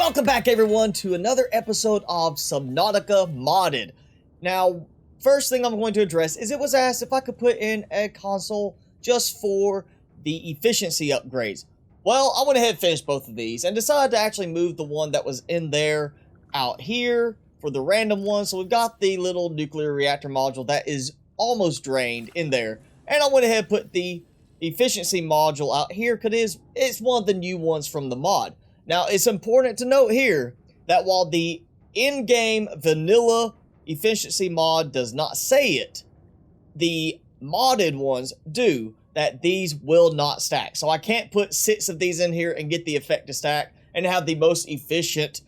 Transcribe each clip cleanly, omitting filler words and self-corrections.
Welcome back everyone to another episode of Subnautica Modded. Now, first thing I'm going to address is it was asked if I could put in a console just for the efficiency upgrades. Well, I went ahead and finished both of these and decided to actually move the one that was in there out here for the random one. So we've got the little nuclear reactor module that is almost drained in there. And I went ahead and put the efficiency module out here because it's one of the new ones from the mod. Now, it's important to note here that while the in-game vanilla efficiency mod does not say it, the modded ones do, that these will not stack. So I can't put 6 of these in here and get the effect to stack and have the most efficient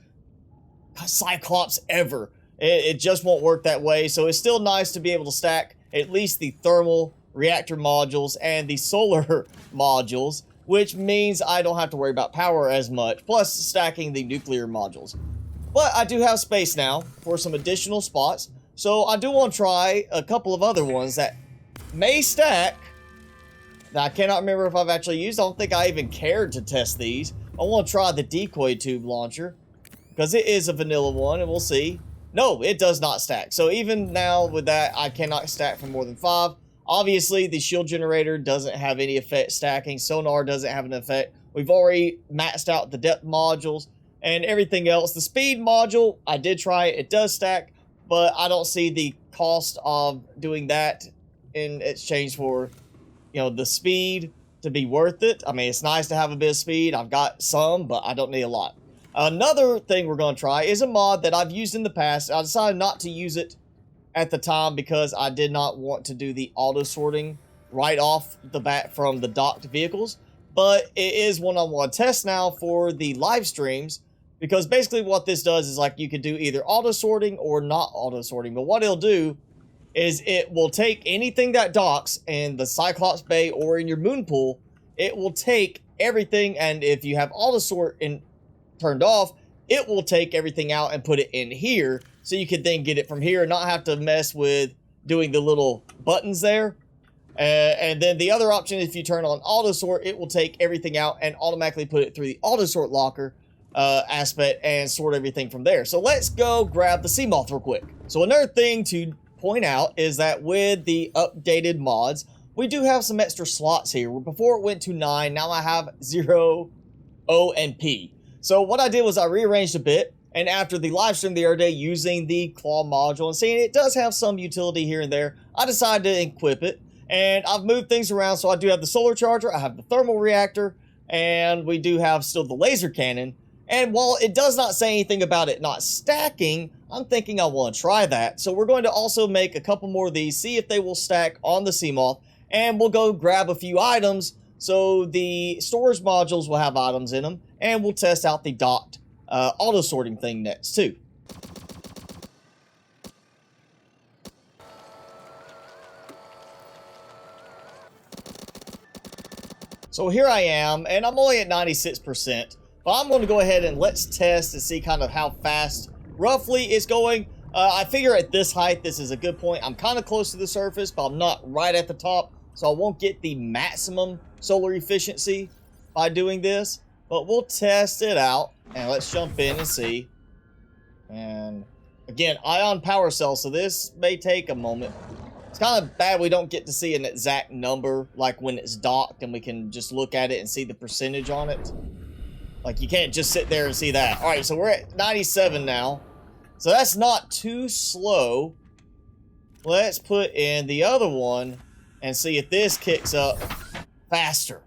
Cyclops ever. It just won't work that way. So it's still nice to be able to stack at least the thermal reactor modules and the solar modules, which means I don't have to worry about power as much, plus stacking the nuclear modules. But I do have space now for some additional spots, so I do want to try a couple of other ones that may stack, that I cannot remember if I've actually used. I don't think I even cared to test these. I want to try the decoy tube launcher, because it is a vanilla one, and we'll see. No, it does not stack. So even now with that, I cannot stack for more than 5. Obviously, the shield generator doesn't have any effect stacking. Sonar doesn't have an effect. We've already maxed out the depth modules and everything else. The speed module, I did try it. It does stack, but I don't see the cost of doing that in exchange for, you know, the speed to be worth it. I mean, it's nice to have a bit of speed. I've got some, but I don't need a lot. Another thing we're going to try is a mod that I've used in the past. I decided not to use it at the time because I did not want to do the auto sorting right off the bat from the docked vehicles, but it is one I want to test now for the live streams, because basically what this does is, like, you could do either auto sorting or not auto sorting, but what it'll do is it will take anything that docks in the Cyclops Bay or in your moon pool. It will take everything, and if you have auto sort turned off, it will take everything out and put it in here, so you could then get it from here and not have to mess with doing the little buttons there. And then the other option, if you turn on auto sort, it will take everything out and automatically put it through the auto sort locker aspect and sort everything from there. So let's go grab the Seamoth real quick. So another thing to point out is that with the updated mods, we do have some extra slots here. Before it went to 9, now I have 0, O, and P. So what I did was I rearranged a bit, and after the live stream the other day using the claw module and seeing it does have some utility here and there, I decided to equip it, and I've moved things around. So I do have the solar charger, I have the thermal reactor, and we do have still the laser cannon. And while it does not say anything about it not stacking, I'm thinking I want to try that. So we're going to also make a couple more of these, see if they will stack on the Seamoth, and we'll go grab a few items. So the storage modules will have items in them, and we'll test out the docked auto sorting thing next too. So here I am, and I'm only at 96%, but I'm going to go ahead and let's test to see kind of how fast roughly it's going. I figure at this height, this is a good point. I'm kind of close to the surface, but I'm not right at the top, so I won't get the maximum solar efficiency by doing this, but we'll test it out. And let's jump in and see. And again, ion power cell, so this may take a moment. It's kind of bad we don't get to see an exact number, like when it's docked, and we can just look at it and see the percentage on it. Like, you can't just sit there and see that. Alright, so we're at 97 now. So that's not too slow. Let's put in the other one and see if this kicks up faster,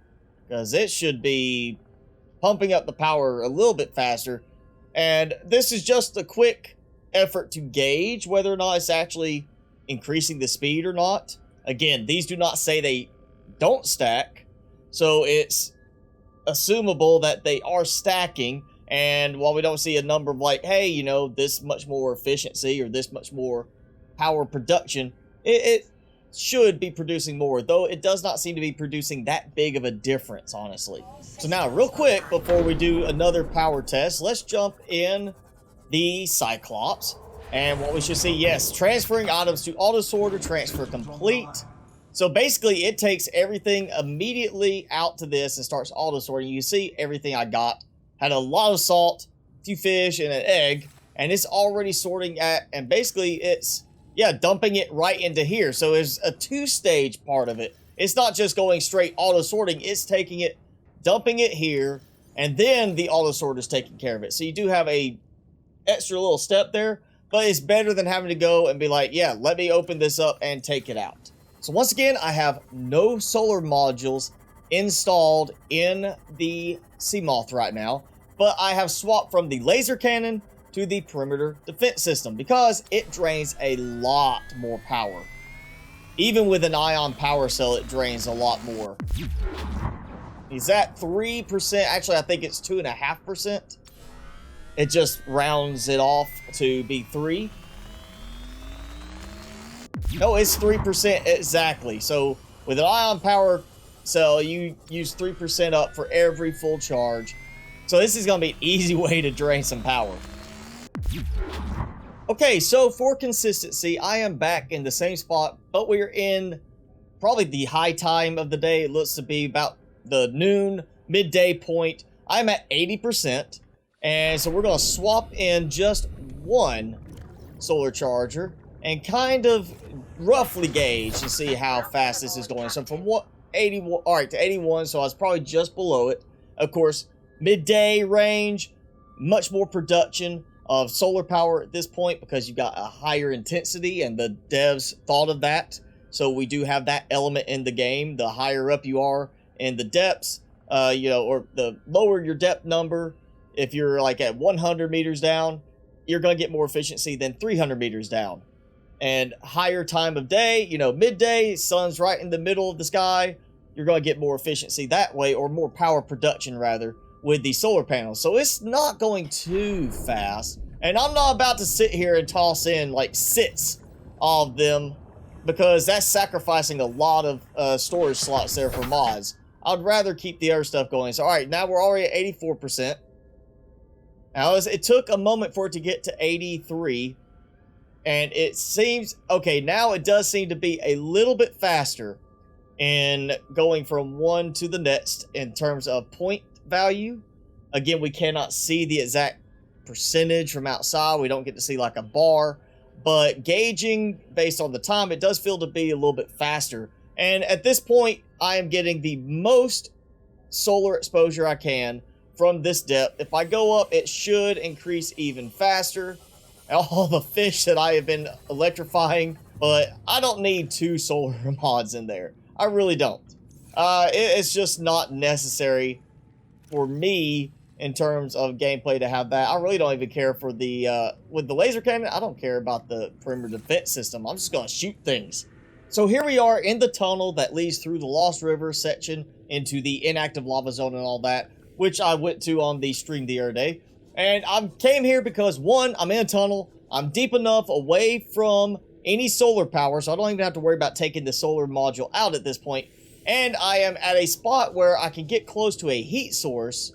because it should be pumping up the power a little bit faster. And this is just a quick effort to gauge whether or not it's actually increasing the speed or not. Again, these do not say they don't stack, so it's assumable that they are stacking. And while we don't see a number of like, hey, you know, this much more efficiency or this much more power production, it should be producing more, though it does not seem to be producing that big of a difference, honestly. So now, real quick, before we do another power test, let's jump in the Cyclops. And what we should see, yes, transferring items to auto sorter, transfer complete. So basically, it takes everything immediately out to this and starts auto sorting. You see everything I got. Had a lot of salt, few fish and an egg, and it's already sorting at, and basically it's, yeah, dumping it right into here. So it's a 2-stage part of it. It's not just going straight auto sorting, it's taking it, dumping it here, and then the auto sort is taking care of it. So you do have a extra little step there, but it's better than having to go and be like, yeah, let me open this up and take it out. So once again, I have no solar modules installed in the Seamoth right now, but I have swapped from the laser cannon to the perimeter defense system because it drains a lot more power. Even with an ion power cell, it drains a lot more. Is that 3%? Actually, I think it's 2.5%. It just rounds it off to be 3. No, it's 3% exactly. So with an ion power cell, you use 3% up for every full charge. So this is going to be an easy way to drain some power. Okay, so for consistency, I am back in the same spot, but we're in probably the high time of the day. It looks to be about the noon, midday point. I'm at 80%, and so we're going to swap in just one solar charger and kind of roughly gauge and see how fast this is going. So from 81, all right, to 81, so I was probably just below it. Of course, midday range, much more production of solar power at this point because you've got a higher intensity, and the devs thought of that. So we do have that element in the game. The higher up you are in the depths, you know, or the lower your depth number, if you're like at 100 meters down, you're going to get more efficiency than 300 meters down. And higher time of day, you know, midday, sun's right in the middle of the sky, you're going to get more efficiency that way, or more power production rather, with the solar panels. So it's not going too fast. And I'm not about to sit here and toss in like 6 of them, because that's sacrificing a lot of storage slots there for mods. I'd rather keep the other stuff going. So, all right, now we're already at 84%. Now, it took a moment for it to get to 83. And it seems, okay, now it does seem to be a little bit faster in going from one to the next in terms of point value. Again, we cannot see the exact percentage from outside. We don't get to see like a bar. But gauging based on the time, it does feel to be a little bit faster. And at this point, I am getting the most solar exposure I can from this depth. If I go up, it should increase even faster. All the fish that I have been electrifying, but I don't need 2 solar mods in there. I really don't. It's just not necessary for me in terms of gameplay to have that. I really don't even care for the, with the laser cannon, I don't care about the perimeter defense system. I'm just gonna shoot things. So here we are in the tunnel that leads through the Lost River section into the inactive lava zone and all that, which I went to on the stream the other day. And I came here because, one, I'm in a tunnel. I'm deep enough away from any solar power, so I don't even have to worry about taking the solar module out at this point. And I am at a spot where I can get close to a heat source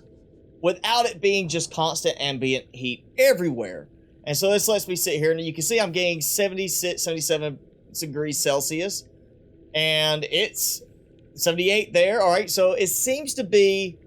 without it being just constant ambient heat everywhere. And so this lets me sit here, and you can see I'm getting 76, 77 degrees Celsius. And it's 78 there. All right, so it seems to be...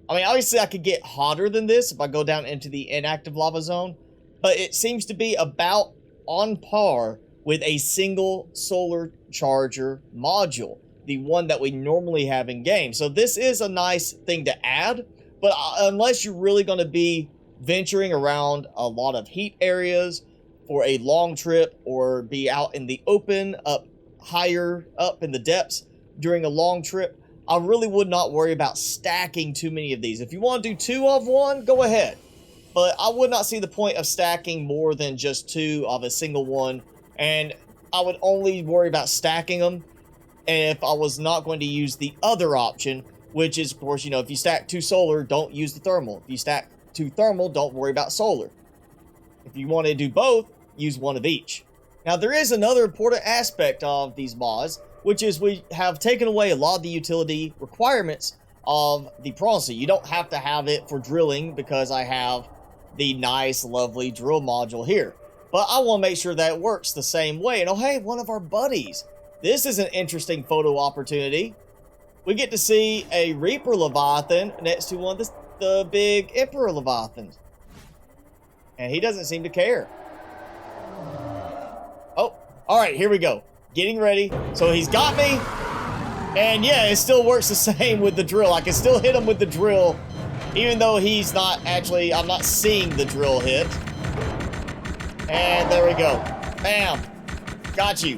I mean, obviously I could get hotter than this if I go down into the inactive lava zone, but it seems to be about on par with a single solar charger module, the one that we normally have in game. So this is a nice thing to add, but unless you're really going to be venturing around a lot of heat areas for a long trip, or be out in the open, up higher up in the depths during a long trip, I really would not worry about stacking too many of these. If you want to do 2 of one, go ahead. But I would not see the point of stacking more than just 2 of a single one. And I would only worry about stacking them if I was not going to use the other option, which is, of course, you know, if you stack 2 solar, don't use the thermal. If you stack 2 thermal, don't worry about solar. If you want to do both, use 1 of each. Now, there is another important aspect of these mods, which is we have taken away a lot of the utility requirements of the Bronzy. You don't have to have it for drilling because I have the nice, lovely drill module here. But I want to make sure that it works the same way. And oh, hey, one of our buddies. This is an interesting photo opportunity. We get to see a Reaper Leviathan next to one of the big Emperor Leviathans. And he doesn't seem to care. Oh, all right, here we go. Getting ready. So he's got me. And yeah, it still works the same with the drill. I can still hit him with the drill, even though he's not actually, I'm not seeing the drill hit. And there we go. Bam. Got you.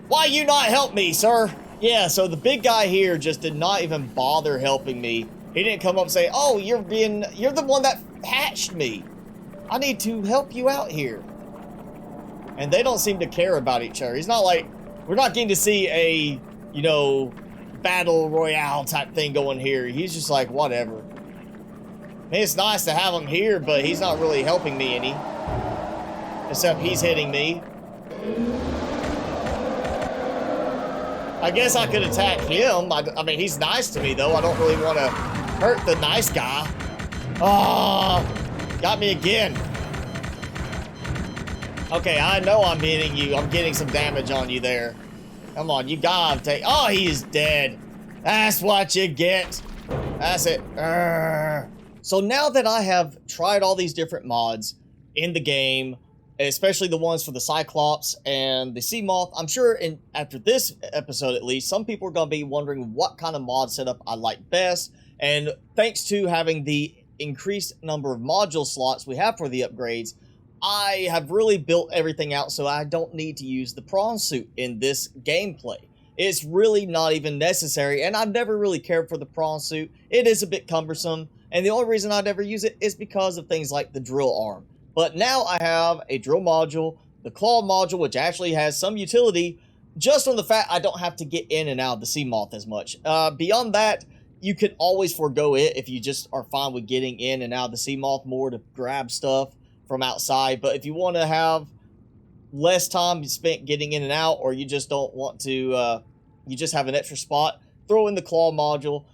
Why you not help me, sir? Yeah, so the big guy here just did not even bother helping me. He didn't come up and say, oh, you're the one that hatched me. I need to help you out here. And they don't seem to care about each other. He's not like, we're not getting to see a, you know, battle royale type thing going here. He's just like, whatever. I mean, it's nice to have him here, but he's not really helping me any. Except he's hitting me. I guess I could attack him. I mean, he's nice to me, though. I don't really want to hurt the nice guy. Oh, got me again. Okay, I know I'm hitting you. I'm getting some damage on you there. Come on, you gotta take... Oh, he's dead. That's what you get. That's it. So now that I have tried all these different mods in the game, especially the ones for the Cyclops and the Seamoth, I'm sure after this episode at least, some people are going to be wondering what kind of mod setup I like best. And thanks to having the increased number of module slots we have for the upgrades, I have really built everything out so I don't need to use the prawn suit in this gameplay. It's really not even necessary, and I've never really cared for the prawn suit. It is a bit cumbersome, and the only reason I never use it is because of things like the drill arm. But now I have a drill module, the claw module, which actually has some utility, just on the fact I don't have to get in and out of the Seamoth as much. Beyond that, you can always forego it if you just are fine with getting in and out of the Seamoth more to grab stuff from outside. But if you want to have less time spent getting in and out, or you just don't want to, you just have an extra spot, throw in the claw module.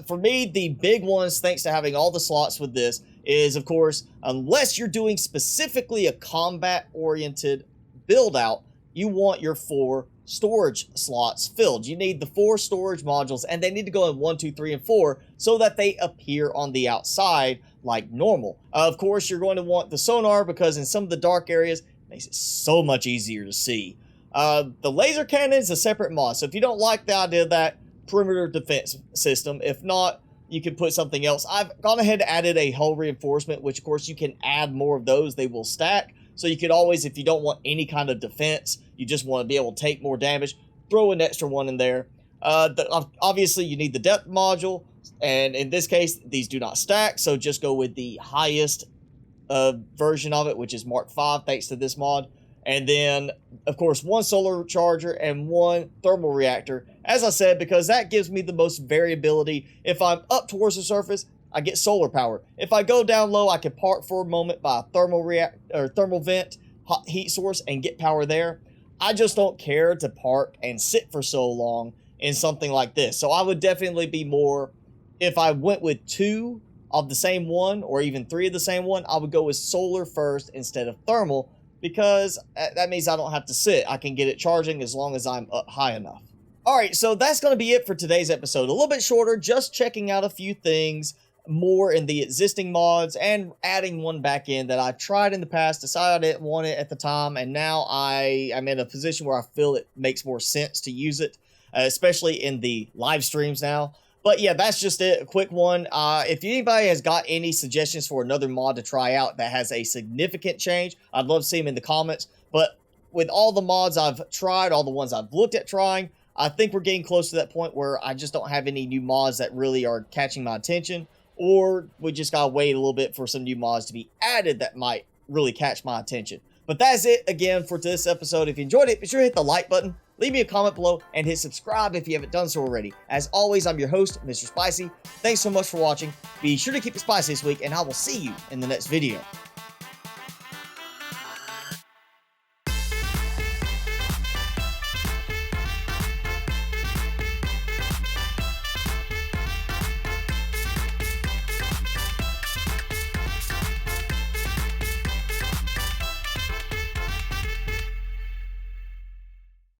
For me, the big ones, thanks to having all the slots with this, is, of course, unless you're doing specifically a combat-oriented build-out, you want your 4 storage slots filled. You need the 4 storage modules, and they need to go in 1, 2, 3, and 4 so that they appear on the outside like normal. Of course, you're going to want the sonar because in some of the dark areas, it makes it so much easier to see. The laser cannon is a separate mod, so if you don't like the idea of that, perimeter defense system. If not, you can put something else. I've gone ahead and added a hull reinforcement, which of course you can add more of those. They will stack. So you could always, if you don't want any kind of defense, you just want to be able to take more damage, throw an extra one in there. Obviously, you need the depth module. And in this case, these do not stack. So just go with the highest version of it, which is Mark 5, thanks to this mod. And then, of course, 1 solar charger and 1 thermal reactor. As I said, because that gives me the most variability. If I'm up towards the surface, I get solar power. If I go down low, I can park for a moment by a thermal vent, hot heat source, and get power there. I just don't care to park and sit for so long in something like this. So I would definitely be more, if I went with 2 of the same one, or even 3 of the same one, I would go with solar first instead of thermal, because that means I don't have to sit. I can get it charging as long as I'm up high enough. Alright, so that's going to be it for today's episode. A little bit shorter, just checking out a few things more in the existing mods and adding one back in that I tried in the past, decided I didn't want it at the time, and now I'm in a position where I feel it makes more sense to use it, especially in the live streams now. But yeah, that's just it, a quick one. If anybody has got any suggestions for another mod to try out that has a significant change, I'd love to see them in the comments. But with all the mods I've tried, all the ones I've looked at trying, I think we're getting close to that point where I just don't have any new mods that really are catching my attention, or we just gotta wait a little bit for some new mods to be added that might really catch my attention. But that's it again for this episode. If you enjoyed it, be sure to hit the like button, leave me a comment below, and hit subscribe if you haven't done so already. As always, I'm your host, Mr. Spicy. Thanks so much for watching. Be sure to keep it spicy this week, and I will see you in the next video.